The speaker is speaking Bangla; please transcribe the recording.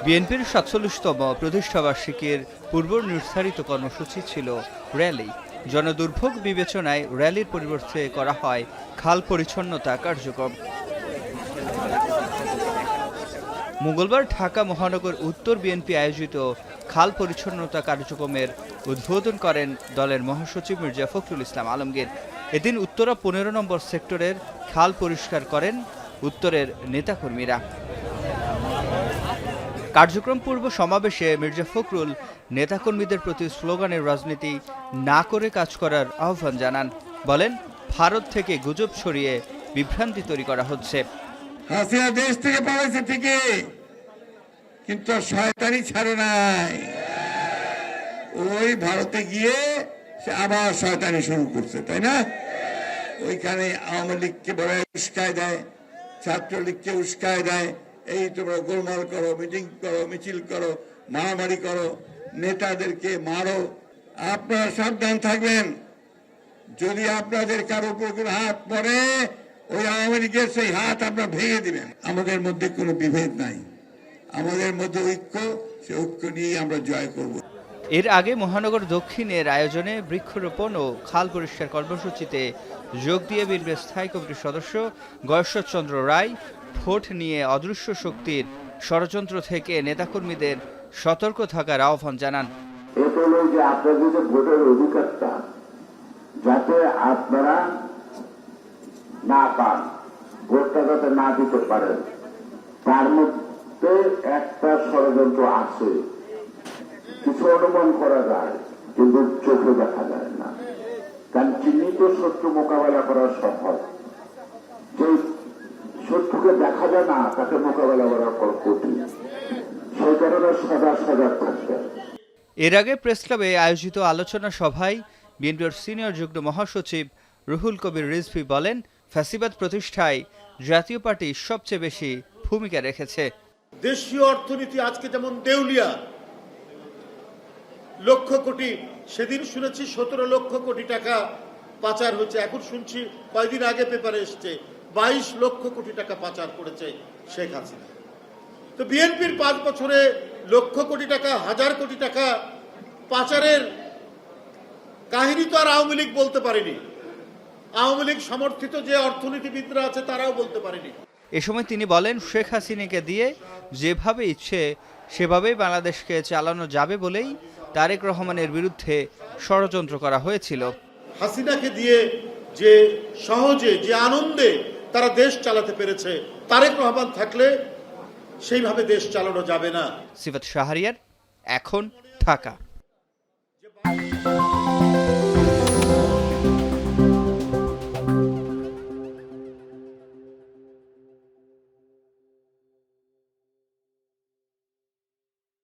বিএনপির ৪৭তম প্রতিষ্ঠাবার্ষিকীর পূর্ব নির্ধারিত কর্মসূচি ছিল র্যালি। জনদুর্ভোগ বিবেচনায় র্যালির পরিবর্তে করা হয় খাল পরিচ্ছন্নতা কার্যক্রম। মঙ্গলবার ঢাকা মহানগর উত্তর বিএনপি আয়োজিত খাল পরিচ্ছন্নতা কার্যক্রমের উদ্বোধন করেন দলের মহাসচিব মির্জা ফখরুল ইসলাম আলমগীর। এদিন উত্তরা ১৫ নম্বর সেক্টরের খাল পরিষ্কার করেন উত্তরের নেতাকর্মীরা। কার্যক্রম পূর্ব সমাবেশে মির্জা ফখরুল নেতাকর্মীদের প্রতি স্লোগানের রাজনীতি না করে কাজ করার আহ্বান জানান। বলেন, ভারত থেকে গুজব ছড়িয়ে বিভ্রান্তি তৈরি করা হচ্ছে। হাসিনা দেশ থেকে পালাইছে ঠিকই, কিন্তু শয়তানি ছাড়ে নাই। ওই ভারতে গিয়ে সে আবার শয়তানি শুরু করছে, তাই না? ওইখানে আওয়ামী লীগকে বড় উস্কায় দেয়, ছাত্রলীগকে উস্কায় দেয়, এই তোমরা গোলমাল করো, মিটিং করো, মিছিল করো, মারামারি করো, নেতাদেরকে মারো। আপনারা সাবধান থাকবেন, যদি আপনাদের কারো উপর কোনো হাত পড়ে ওই আওয়ামী লীগের সেই হাত আপনারা ভেঙে দিবেন। আমাদের মধ্যে কোনো বিভেদ নাই, আমাদের মধ্যে ঐক্য, সে ঐক্য নিয়েই আমরা জয় করব। এর আগে মহানগর দক্ষিণের আয়োজনে বৃক্ষরোপণ ও খাল পরিষ্কার কর্মসূচিতে যোগ দিয়ে বিএনপির স্থায়ী কমিটির সদস্য গয়েশ্বরচন্দ্র রায় ভোট নিয়ে অদৃশ্য শক্তির ষড়যন্ত্র থেকে নেতাকর্মীদের সতর্ক থাকার আহ্বান জানান। আপনাদের যে ভোটের অধিকারটা যাতে আপনারা না পান, ভোটটা যাতে না দিতে পারেন, তার মধ্যে একটা ষড়যন্ত্র আছে। কিছু অনুমান করা যায়, কিন্তু চোখে দেখা যায় না, কারণ চিহ্নিত শত্রু মোকাবেলা করা সহজ, যে শত্রুকে দেখা যায় না তাকে মোকাবেলা করা কঠিন। সেই কারণে সজাগ থাকবে। এর আগে প্রেস ক্লাবে আয়োজিত আলোচনা সভায় বিএনপির সিনিয়র যুগ্ম মহাসচিব রুহুল কবির রিজভী বলেন, ফ্যাসিবাদ প্রতিষ্ঠায় জাতীয় পার্টি সবচেয়ে বেশি ভূমিকা রেখেছে। দেশীয় অর্থনীতি আজকে যেমন দেউলিয়া, লক্ষ কোটি, সেদিন শুনেছি ১৭ লক্ষ কোটি টাকা পাচার হচ্ছে, এখন শুনছি কয়েকদিন আগে পেপারে এসছে ২২ লক্ষ কোটি টাকা পাচার করেছে শেখ হাসিনা। তো বিএনপির ৫ বছরে লক্ষ কোটি টাকা, হাজার কোটি টাকা পাচারের কাহিনী তো আর আওয়ামী লীগ বলতে পারেনি, আওয়ামী লীগ সমর্থিত যে অর্থনীতিবিদরা আছে তারাও বলতে পারেনি। এ সময় তিনি বলেন, শেখ হাসিনাকে দিয়ে যেভাবে ইচ্ছে সেভাবেই বাংলাদেশকে চালানো যাবে বলেই তারেক রহমানের বিরুদ্ধে ষড়যন্ত্র করা হয়েছিল। হাসিনাকে দিয়ে যে সহজে, যে আনন্দে তারা দেশ চালাতে পেরেছে, তারেক রহমান থাকলে সেইভাবে দেশ চালানো যাবে না। সিফাত শাহরিয়ার, এখন, ঢাকা।